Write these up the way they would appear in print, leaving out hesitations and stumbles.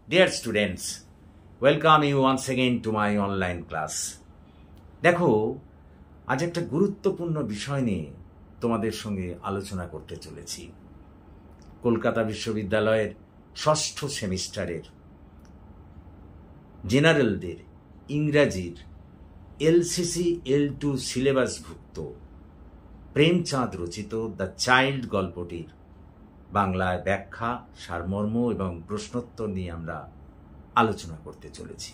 Dear students, welcome you once again to my online class. দেখো, আজ একটা গুরুত্বপূর্ণ বিষয় নিয়ে তোমাদের সঙ্গে আলোচনা করতে চলেছি। কলকাতা বিশ্ববিদ্যালয়ের ষষ্ঠ সেমিস্টারের জেনারেলদের ইংরাজির এলসিসি L2 সিলেবাসভুক্ত প্রেমচাঁদ রচিত দ্য চাইল্ড গল্পটির বাংলায় ব্যাখ্যা, সারমর্ম এবং প্রশ্নোত্তর নিয়ে আমরা আলোচনা করতে চলেছি।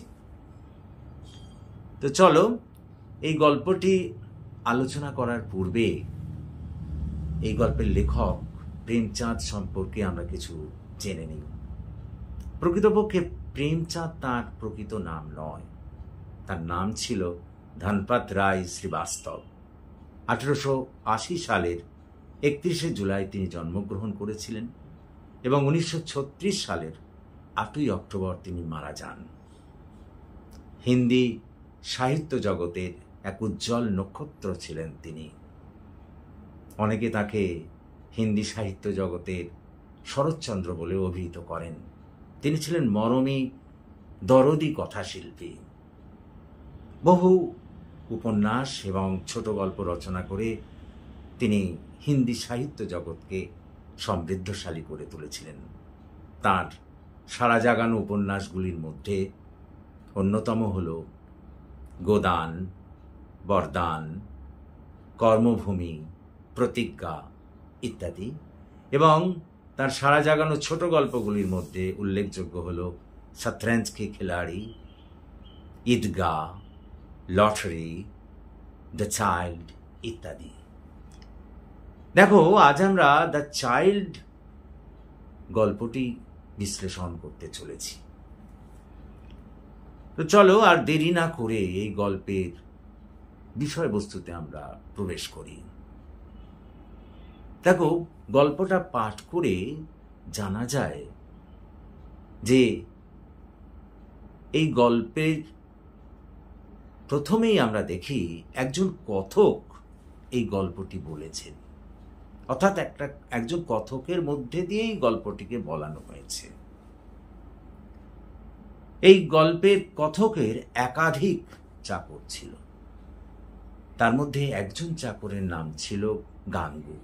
তো চলো, এই গল্পটি আলোচনা করার পূর্বে এই গল্পের লেখক প্রেমচাঁদ সম্পর্কে আমরা কিছু জেনে নিই। প্রকৃতপক্ষে প্রেমচাঁদ তাঁর প্রকৃত নাম নয়, তার নাম ছিল ধনপত রায় শ্রীবাস্তব। 1880 সালের 31শে জুলাই তিনি জন্মগ্রহণ করেছিলেন এবং 1936 সালের 8ই অক্টোবর তিনি মারা যান। হিন্দি সাহিত্য জগতের এক উজ্জ্বল নক্ষত্র ছিলেন তিনি। অনেকে তাকে হিন্দি সাহিত্য জগতের শরৎচন্দ্র বলে অভিহিত করেন। তিনি ছিলেন মরমী, দরদী কথাশিল্পী। বহু উপন্যাস এবং ছোট গল্প রচনা করে তিনি হিন্দি সাহিত্য জগৎকে সমৃদ্ধশালী করে তুলেছিলেন। তাঁর সারা জাগানো উপন্যাসগুলির মধ্যে অন্যতম হল গোদান, বরদান, কর্মভূমি, প্রতিজ্ঞা ইত্যাদি। এবং তার সারা জাগানো ছোট গল্পগুলির মধ্যে উল্লেখযোগ্য হল শতরঞ্জ কি খিলাড়ি, ঈদগাহ, লটারি, দ্য চাইল্ড ইত্যাদি। দেখো, আজ আমরা দ্য চাইল্ড গল্পটি বিশ্লেষণ করতে চলেছি। তো চলো, আর দেরি না করে এই গল্পের বিষয়বস্তুতে আমরা প্রবেশ করি। দেখো, গল্পটা পাঠ করে জানা যায় যে এই গল্পের প্রথমেই আমরা দেখি একজন কথক এই গল্পটি বলেছেন, অর্থাৎ একজন কথকের মধ্যে দিয়েই গল্পটিকে বলানো হয়েছে। এই গল্পের কথকের একাধিক চাকর ছিল। তার মধ্যে একজন চাকরের নাম ছিল গাঙ্গু।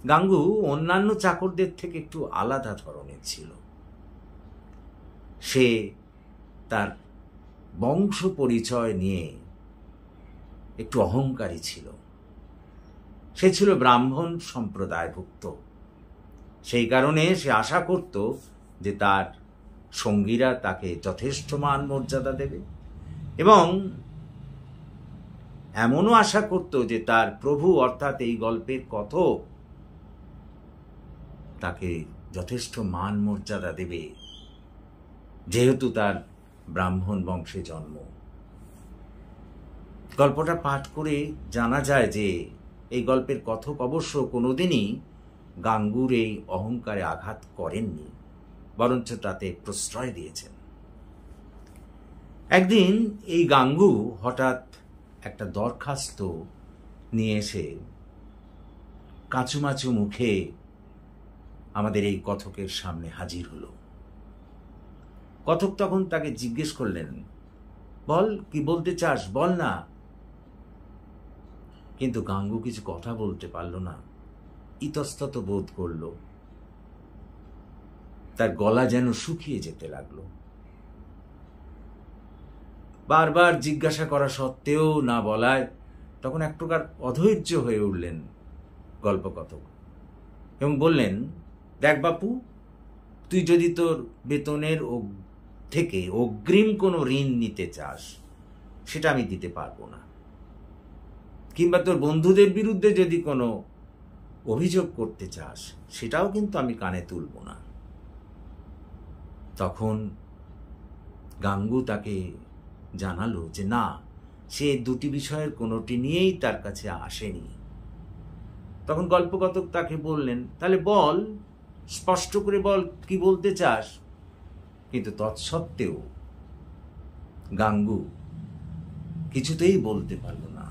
গাঙ্গু অন্যান্য চাকরদের থেকে একটু আলাদা ধরনের ছিল। সে তার বংশ পরিচয় নিয়ে একটু অহংকারী ছিল। সে ছিল ব্রাহ্মণ সম্প্রদায়ভুক্ত। সেই কারণে সে আশা করত যে তার সঙ্গীরা তাকে যথেষ্ট মান মর্যাদা দেবে এবং এমনও আশা করত যে তার প্রভু অর্থাৎ এই গল্পের কথক তাকে যথেষ্ট মান মর্যাদা দেবে, যেহেতু তার ব্রাহ্মণ বংশে জন্ম। গল্পটা পাঠ করে জানা যায় যে এই গল্পের কথক অবশ্য কোনোদিনই গাঙ্গুর এই অহংকারে আঘাত করেননি, বরঞ্চ তাতে প্রশ্রয় দিয়েছেন। একদিন এই গাঙ্গু হঠাৎ একটা দরখাস্ত নিয়ে এসে কাঁচুমাচু মুখে আমাদের এই কথকের সামনে হাজির হলো। কথক তখন তাকে জিজ্ঞেস করলেন, বল, কি বলতে চাস, বল না। কিন্তু গাঙ্গু কিছু কথা বলতে পারল না, ইতস্তত বোধ করল। তার গলা যেন শুকিয়ে যেতে লাগলো। বারবার জিজ্ঞাসা করা সত্ত্বেও না বলায় তখন এক প্রকার অধৈর্য হয়ে উঠলেন গল্পকথক এবং বললেন, দেখ বাপু, তুই যদি তোর বেতনের থেকে অগ্রিম কোনো ঋণ নিতে চাস সেটা আমি দিতে পারবো না, কিংবা তোর বন্ধুদের বিরুদ্ধে যদি কোনো অভিযোগ করতে চাস সেটাও কিন্তু আমি কানে তুলব না। তখন গাঙ্গু তাকে জানালো যে না, সে দুটি বিষয়ের কোনোটি নিয়েই তার কাছে আসেনি। তখন গল্পকথক তাকে বললেন, তাহলে বল, স্পষ্ট করে বল, কি বলতে চাস। কিন্তু তৎসত্ত্বেও গাঙ্গু কিছুতেই বলতে পারল না।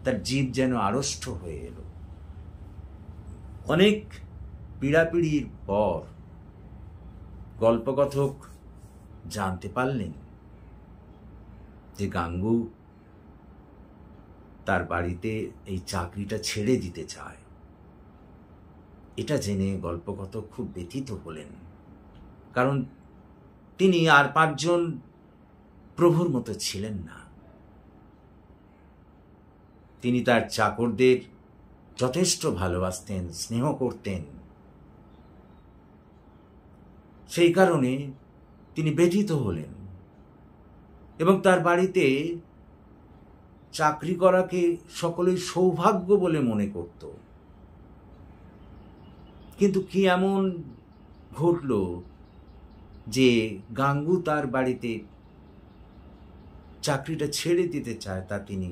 তার জিভ যেন আড়ষ্ট হয়ে এলো। অনেক পীড়াপিড়ির পর গল্পকথক জানতে পারলেন যে গাঙ্গু তার বাড়িতে এই চাকরিটা ছেড়ে দিতে চায়। এটা জেনে গল্পকথক খুব ব্যথিত হলেন, কারণ তিনি আর 5 জন প্রভুর মতো ছিলেন না। তিনি তার চাকরদের যথেষ্ট ভালোবাসতেন, স্নেহ করতেন। সেই কারণে তিনি ব্যথিত হলেন এবং তার বাড়িতে চাকরি করাকে সকলেই সৌভাগ্য বলে মনে করত। কিন্তু কি এমন ঘটল যে গাঙ্গু তার বাড়িতে চাকরিটা ছেড়ে দিতে চায়, তা তিনি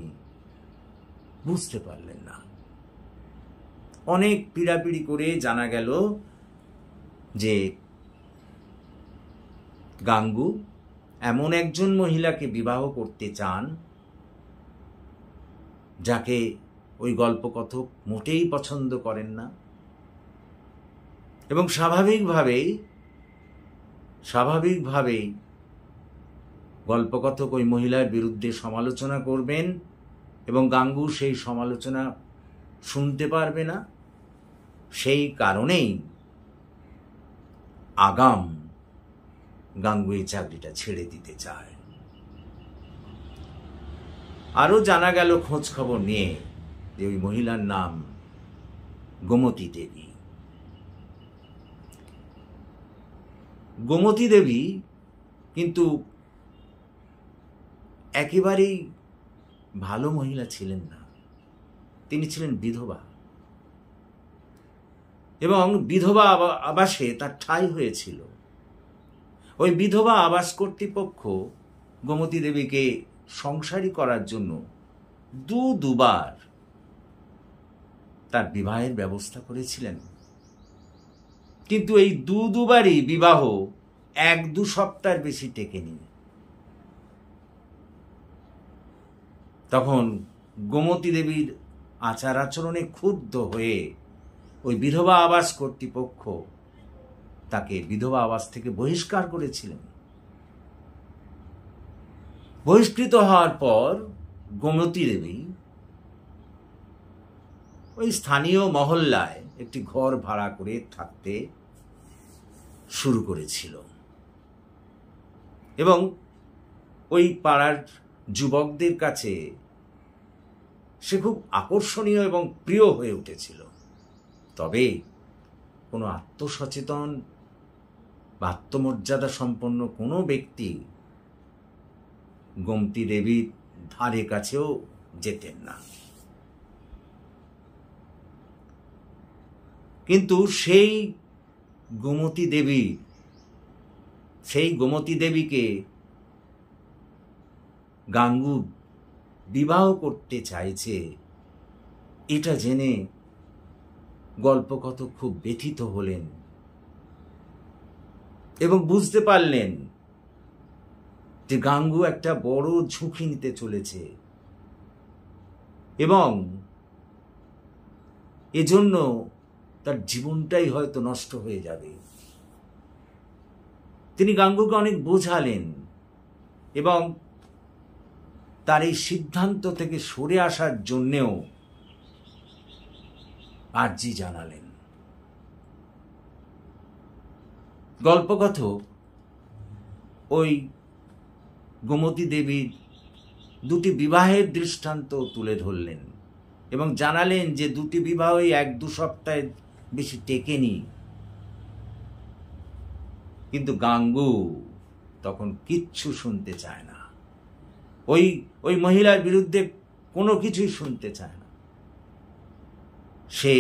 বুঝতে পারলেন না। অনেক পীড়াপিড়ি করে জানা গেল যে গাঙ্গু এমন একজন মহিলাকে বিবাহ করতে চান যাকে ওই গল্পকথক মোটেই পছন্দ করেন না, এবং স্বাভাবিকভাবেই গল্পকথক ওই মহিলার বিরুদ্ধে সমালোচনা করবেন এবং গাঙ্গু সেই সমালোচনা শুনতে পারবে না। সেই কারণেই আগাম গাঙ্গু এই চাকরিটা ছেড়ে দিতে চায়। আরো জানা গেল খোঁজ খবর নিয়ে যে ওই মহিলার নাম গোমতী দেবী। গোমতী দেবী কিন্তু একেবারেই ভালো মহিলা ছিলেন না। তিনি ছিলেন বিধবা, এবং বিধবা আবাসে তার ঠাঁই হয়েছিল। ওই বিধবা আবাস কর্তৃপক্ষ গোমতী দেবীকে সংসারী করার জন্য দুবার তার বিবাহের ব্যবস্থা করেছিলেন, কিন্তু এই দুবারই বিবাহ 1-2 সপ্তাহের বেশি টেকেনি। তখন গোমতী দেবীর আচার আচরণে ক্ষুব্ধ হয়ে ওই বিধবা আবাস কর্তৃপক্ষ তাকে বিধবা আবাস থেকে বহিষ্কার করেছিলেন। বহিষ্কৃত হওয়ার পর গোমতী দেবী ওই স্থানীয় মহল্লায় একটি ঘর ভাড়া করে থাকতে শুরু করেছিল, এবং ওই পাড়ার যুবকদের কাছে সে খুব আকর্ষণীয় এবং প্রিয় হয়ে উঠেছিল। তবে কোনো আত্মসচেতন বা আত্মমর্যাদা সম্পন্ন কোনো ব্যক্তি গোমতী দেবীর ধারে কাছেও যেতেন না। কিন্তু সেই গোমতী দেবীকে গাঙ্গু বিবাহ করতে চাইছে, এটা জেনে গল্পকথক খুব ব্যথিত হলেন এবং বুঝতে পারলেন যে গাঙ্গু একটা বড় ঝুঁকি নিতে চলেছে, এবং এজন্য তার জীবনটাই হয়তো নষ্ট হয়ে যাবে। তিনি গাঙ্গুকে অনেক বোঝালেন এবং তার এই সিদ্ধান্ত থেকে সরে আসার জন্যেও আর্জি জানালেন। গল্পকথক ওই গোমতী দেবীর 2টি বিবাহের দৃষ্টান্ত তুলে ধরলেন এবং জানালেন যে 2টি বিবাহই 1-2 সপ্তাহের বেশি টেকেনি। কিন্তু গাঙ্গু তখন কিচ্ছু শুনতে চায় না, ওই মহিলার বিরুদ্ধে কোনো কিছুই শুনতে চায় না। সে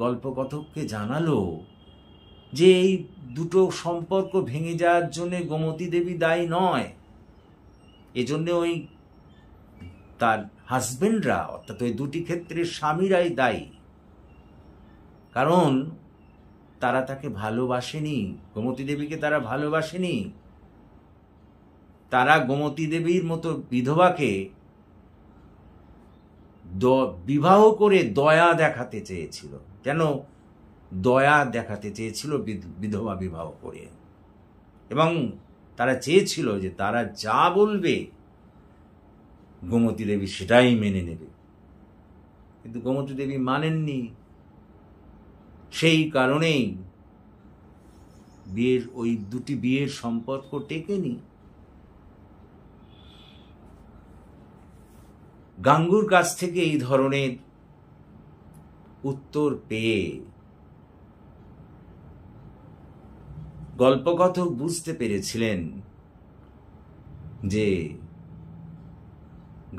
গল্পকথককে জানালো যে এই 2টো সম্পর্ক ভেঙে যাওয়ার জন্য গোমতী দেবী দায়ী নয়, এজন্য ওই তার হাজবেন্ডরা, অর্থাৎ ওই 2টি ক্ষেত্রে স্বামীরাই দায়ী, কারণ তারা তাকে ভালোবাসেনি, গোমতী দেবীকে তারা ভালোবাসেনি। তারা গোমতী দেবীর মতো বিধবাকে বিবাহ করে দয়া দেখাতে চেয়েছিল, যেন দয়া দেখাতে চেয়েছিল বিধবা বিবাহ করে। এবং তারা চেয়েছিল যে তারা যা বলবে গোমতী দেবী সেটাই মেনে নেবে, কিন্তু গোমতী দেবী মানেননি। সেই কারণেই ওই দুটি বিয়ের সম্পর্ক টেকেনি। গাঙ্গুর কাছ থেকে এই ধরনের উত্তর পেয়ে গল্পকথক বুঝতে পেরেছিলেন যে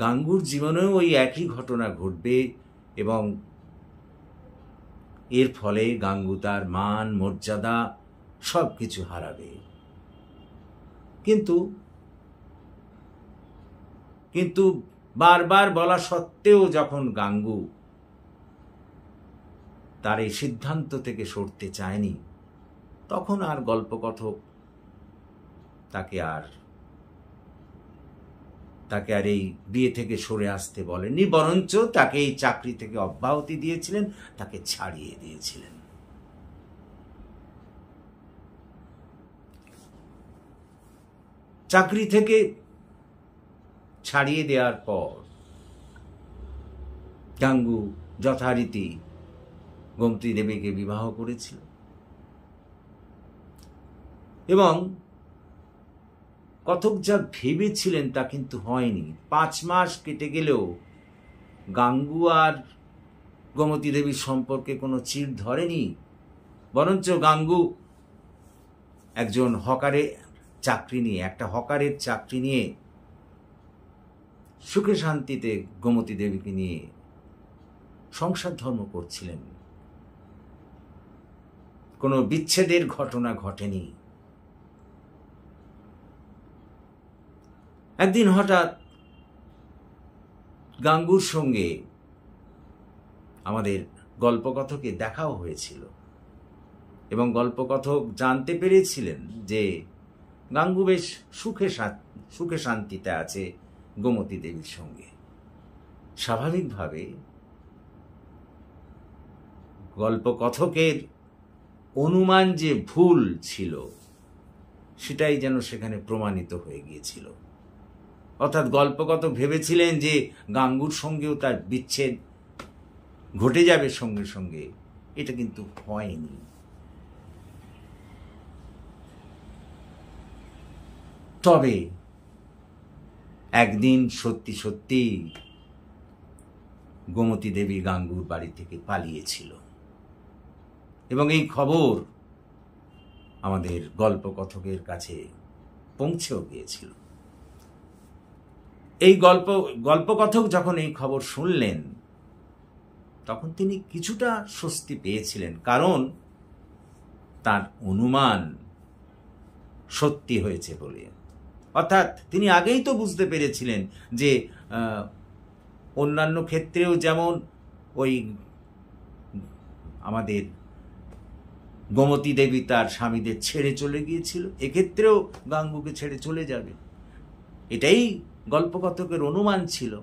গাঙ্গুর জীবনেও ওই একই ঘটনা ঘটবে এবং এর ফলে গাঙ্গু তার মান মর্যাদা সব কিছু হারাবে। কিন্তু বারবার বলা সত্ত্বেও যখন গাঙ্গু তার এই সিদ্ধান্ত থেকে সরতে চায়নি, তখন আর গল্পকথক তাকে আর এই বিয়ে থেকে সরে আসতে বলেননি, বরঞ্চ তাকে এই চাকরি থেকে অব্যাহতি দিয়েছিলেন, তাকে ছাড়িয়ে দিয়েছিলেন। চাকরি থেকে ছাড়িয়ে দেওয়ার পর গাঙ্গু যথারীতি গোমতী দেবীকে বিবাহ করেছিল এবং কথক যা ভেবেছিলেন তা কিন্তু হয়নি। 5 মাস কেটে গেলেও গাঙ্গু আর গোমতী দেবীর সম্পর্কে কোনো চিড় ধরেনি, বরঞ্চ গাঙ্গু একজন হকারের চাকরি নিয়ে সুখে শান্তিতে গোমতী দেবীকে নিয়ে সংসার ধর্ম করছিলেন। কোনো বিচ্ছেদের ঘটনা ঘটেনি। একদিন হঠাৎ গাঙ্গুর সঙ্গে আমাদের গল্পকথকে দেখাও হয়েছিল এবং গল্পকথক জানতে পেরেছিলেন যে গাঙ্গু বেশ সুখে শান্তিতে আছে গোমতী দেবীর সঙ্গে। স্বাভাবিকভাবে গল্পকথকের অনুমান যে ভুল ছিল সেটাই যেন সেখানে প্রমাণিত হয়ে গিয়েছিল। অর্থাৎ গল্পকথক ভেবেছিলেন যে গাঙ্গুর সঙ্গেও তার বিচ্ছেদ ঘটে যাবে সঙ্গে সঙ্গে, এটা কিন্তু হয়নি। তবে একদিন সত্যি সত্যি গোমতী দেবী গাঙ্গুর বাড়ি থেকে পালিয়েছিল এবং এই খবর আমাদের গল্পকথকের কাছে পৌঁছেও গিয়েছিল। এই গল্পকথক যখন এই খবর শুনলেন তখন তিনি কিছুটা স্বস্তি পেয়েছিলেন, কারণ তার অনুমান সত্যি হয়েছে বলে। অর্থাৎ তিনি আগেই তো বুঝতে পেরেছিলেন যে অন্যান্য ক্ষেত্রেও যেমন ওই আমাদের গোমতী দেবী তার স্বামীদের ছেড়ে চলে গিয়েছিল, এক্ষেত্রেও গাঙ্গুকে ছেড়ে চলে যাবে, এটাই গল্পকথকের অনুমান ছিল।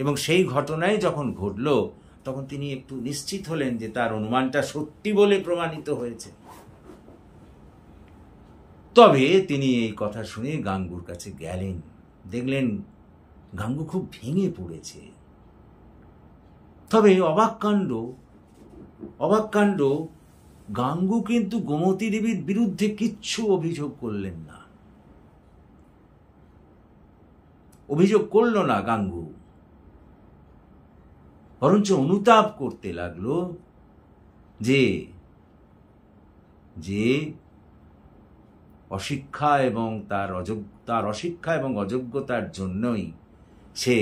এবং সেই ঘটনায় যখন ঘটল তখন তিনি একটু নিশ্চিত হলেন যে তার অনুমানটা সত্যি বলে প্রমাণিত হয়েছে। তবে তিনি এই কথা শুনে গাঙ্গুর কাছে গেলেন, দেখলেন গাঙ্গু খুব ভেঙে পড়েছে। তবে অবাক কাণ্ড, গাঙ্গু কিন্তু গোমতী দেবীর বিরুদ্ধে কিচ্ছু অভিযোগ করলেন না, অভিযোগ করল না গাঙ্গু, বরঞ্চ অনুতাপ করতে লাগলো যে অশিক্ষা এবং তার অশিক্ষা এবং অযোগ্যতার জন্যই সে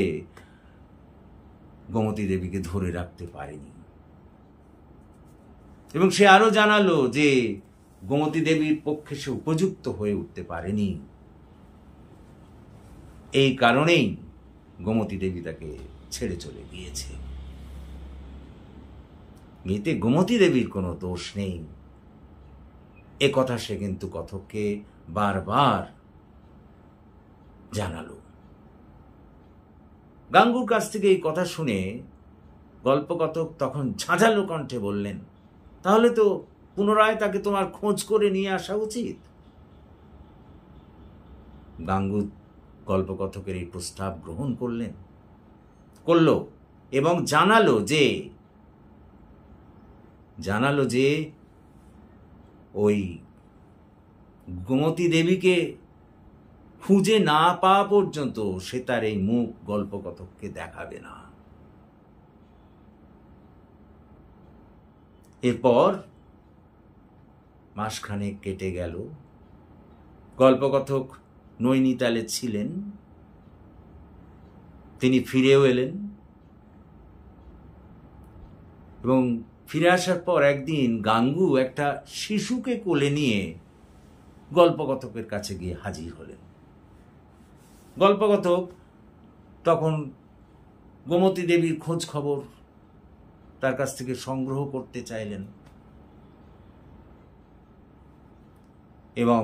গোমতী দেবীকে ধরে রাখতে পারেনি। এবং সে আরো জানালো যে গোমতী দেবীর পক্ষে সে উপযুক্ত হয়ে উঠতে পারেনি, এই কারণেই গোমতী দেবী তাকে ছেড়ে চলে গিয়েছে। এতে গোমতী দেবীর কোনো দোষ নেই, এ কথা সে কিন্তু কথককে বারবার জানালো। গাঙ্গুর কাছ থেকে এই কথা শুনে গল্পকথক তখন ঝাঁঝালো কণ্ঠে বললেন, তাহলে তো পুনরায় তাকে তোমার খোঁজ করে নিয়ে আসা উচিত। গাঙ্গু গল্পকথকের এই প্রস্তাব গ্রহণ করল এবং জানালো যে ওই গোমতী দেবীকে খুঁজে না পাওয়া পর্যন্ত সে তার এই মুখ গল্পকথককে দেখাবে না। এরপর মাসখানেক কেটে গেল। গল্পকথক নৈনিতালে ছিলেন, তিনি ফিরেও এলেন এবং ফিরে আসার পর একদিন গাঙ্গু একটা শিশুকে কোলে নিয়ে গল্পকথকের কাছে গিয়ে হাজির হলেন। গল্পকথক তখন গোমতী দেবীর খোঁজ খবর তার কাছ থেকে সংগ্রহ করতে চাইলেন এবং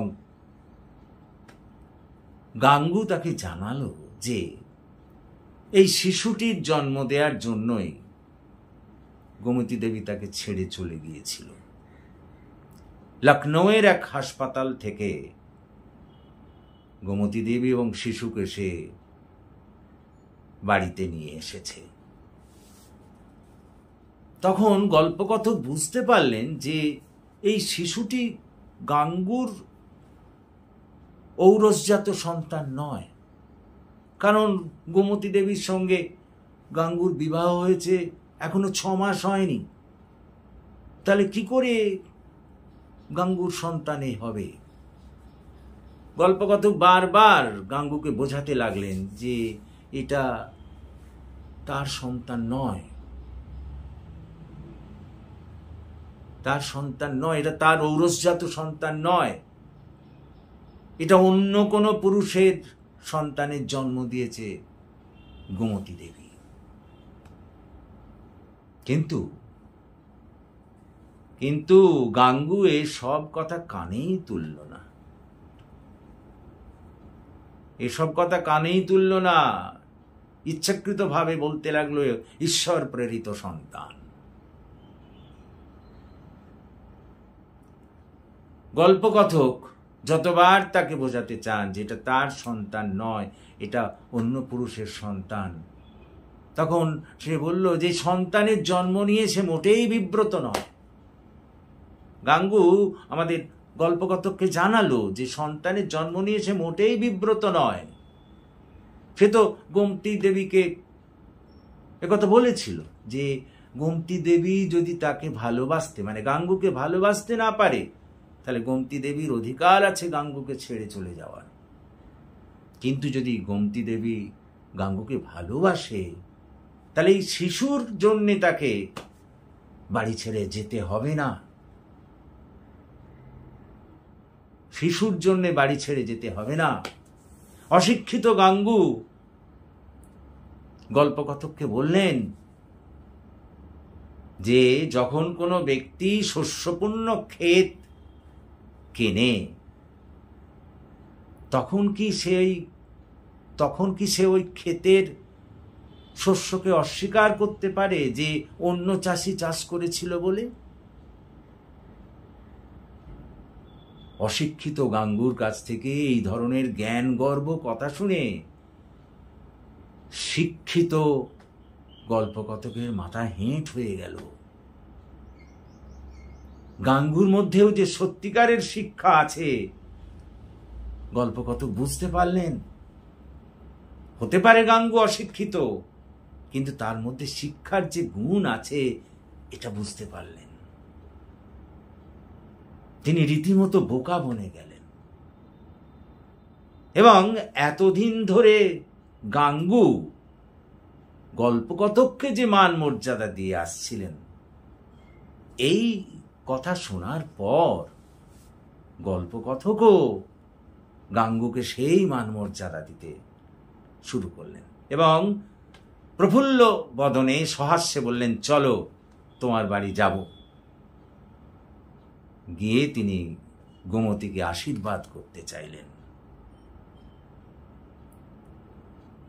গাঙ্গু তাকে জানালো যে এই শিশুটির জন্ম দেওয়ার জন্যই গোমতী দেবী তাকে ছেড়ে চলে গিয়েছিল। লখনৌয়ের এক হাসপাতাল থেকে গোমতী দেবী এবং শিশুকে সে বাড়িতে নিয়ে এসেছে। তখন গল্পকথক বুঝতে পারলেন যে এই শিশুটি গাঙ্গুর ঔরসজাত সন্তান নয়, কারণ গোমতী দেবীর সঙ্গে গাঙ্গুর বিবাহ হয়েছে এখনো 6 মাস হয়নি। তাহলে কি করে গাঙ্গুর সন্তানই হবে? গল্পকথক বারবার গাঙ্গুকে বোঝাতে লাগলেন যে এটা তার সন্তান নয়, এটা তার ঔরসজাত সন্তান নয়, এটা অন্য কোনো পুরুষের সন্তানের জন্ম দিয়েছে গোমতী দেবী। কিন্তু গাঙ্গু এই সব কথা কানেই তুলল না। ইচ্ছাকৃতভাবে বলতে লাগলো ঈশ্বর প্রেরিত সন্তান। গল্পকথক যতবার তাকে বোঝাতে চান যে এটা তার সন্তান নয়, এটা অন্য পুরুষের সন্তান, তখন সে বলল যে সন্তানের জন্ম নিয়ে সে মোটেই বিব্রত নয়। গাঙ্গু আমাদের গল্পকথককে জানালো যে সন্তানের জন্ম নিয়ে সে মোটেই বিব্রত নয়। সে তো গোমতী দেবীকে একথা বলেছিল যে গোমতী দেবী যদি তাকে ভালোবাসতে, মানে গাঙ্গুকে ভালোবাসতে না পারে, তাহলে গোমতী দেবীর অধিকার আছে গাঙ্গুকে ছেড়ে চলে যাওয়ার। কিন্তু যদি গোমতী দেবী গাঙ্গুকে ভালোবাসে, তাহলে এই শিশুর জন্যে তাকে বাড়ি ছেড়ে যেতে হবে না। শিশুর জন্য বাড়ি ছেড়ে যেতে হবে না। অশিক্ষিত গাঙ্গু গল্পকথককে বললেন যে যখন কোনো ব্যক্তি শস্যপূর্ণ ক্ষেত কেনে, তখন কি সে ওই ক্ষেতের শস্যকে অস্বীকার করতে পারে যে অন্য চাষি চাষ করেছিল বলে? অশিক্ষিত গাঙ্গুর কাছ থেকে এই ধরনের জ্ঞান গর্ব কথা শুনে শিক্ষিত গল্পকথকের মাথা হেঁট হয়ে গেল। গাঙ্গুর মধ্যেও যে সত্যিকারের শিক্ষা আছে গল্পকথক বুঝতে পারলেন। হতে পারে গাঙ্গু অশিক্ষিত, কিন্তু তার মধ্যে শিক্ষার যে গুণ আছে এটা বুঝতে পারলেন। তিনি রীতিমতো বোকা বনে গেলেন এবং এতদিন ধরে গাঙ্গু গল্পকথককে যে মান মর্যাদা দিয়ে আসছিলেন, এই কথা শোনার পর গল্পকথকও গাঙ্গুকে সেই মান মর্যাদা দিতে শুরু করলেন এবং প্রফুল্ল বদনে সহাস্যে বললেন, চলো তোমার বাড়ি যাব। গিয়ে তিনি গোমতীকে আশীর্বাদ করতে চাইলেন।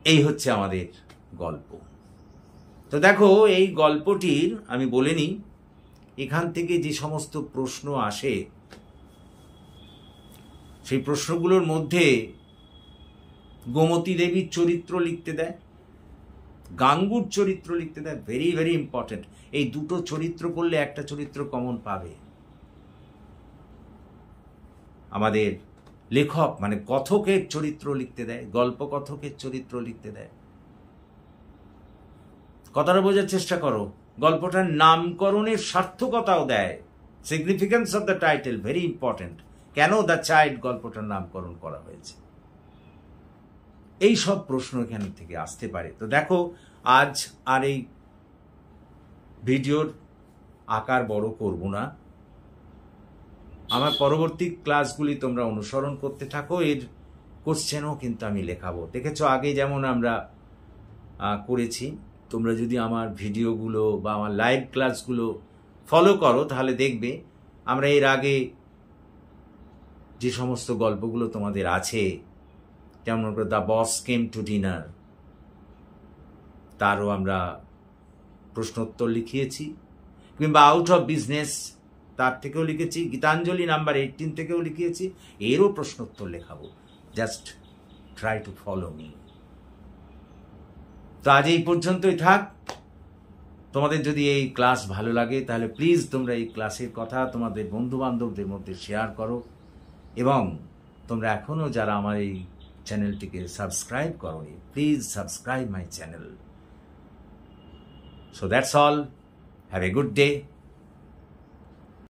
এই হচ্ছে আমাদের গল্প। তো দেখো, এই গল্পটির আমি বলে নিই, এখান থেকে যে সমস্ত প্রশ্ন আসে সেই প্রশ্নগুলোর মধ্যে গোমতী দেবীর চরিত্র লিখতে দেয়, গাঙ্গুর চরিত্র লিখতে দেয়। Very very important. এই দুটো চরিত্র পড়লে একটা চরিত্র কমন পাবে। আমাদের লেখক মানে কথকের চরিত্র লিখতে দেয়, গল্প কথকের চরিত্র লিখতে দেয়। কথাটা বোঝার চেষ্টা করো। গল্পটার নামকরণের সার্থকতাও দেয়। Significance of the title very important. কেন দ্য চাইল্ড গল্পটার নামকরণ করা হয়েছে, এই সব প্রশ্ন এখান থেকে আসতে পারে। তো দেখো, আজ আর এই ভিডিওর আকার বড় করব না। আমার পরবর্তী ক্লাসগুলি তোমরা অনুসরণ করতে থাকো। এর কোশ্চেনও কিন্তু আমি লেখাবো। দেখেছো আগে যেমন আমরা করেছি। তোমরা যদি আমার ভিডিওগুলো বা আমার লাইভ ক্লাসগুলো ফলো করো তাহলে দেখবে আমরা এর আগে যে সমস্ত গল্পগুলো তোমাদের আছে, যেমন the boss came to dinner, তারও আমরা প্রশ্নোত্তর লিখিয়েছি, কিংবা আউট অফ বিজনেস তার থেকেও লিখেছি, গীতাঞ্জলি নাম্বার 18 থেকেও লিখিয়েছি। এরও প্রশ্নোত্তর লেখাবো। Just try to follow me. তো আজ এই পর্যন্তই থাক। তোমাদের যদি এই ক্লাস ভালো লাগে তাহলে প্লিজ তোমরা এই ক্লাসের কথা তোমাদের বন্ধু বান্ধবদের মধ্যে শেয়ার করো, এবং তোমরা এখনো যারা আমার এই চ্যানেলটিকে সাবস্ক্রাইব করোনি, please subscribe my channel. So that's all. Have a good day.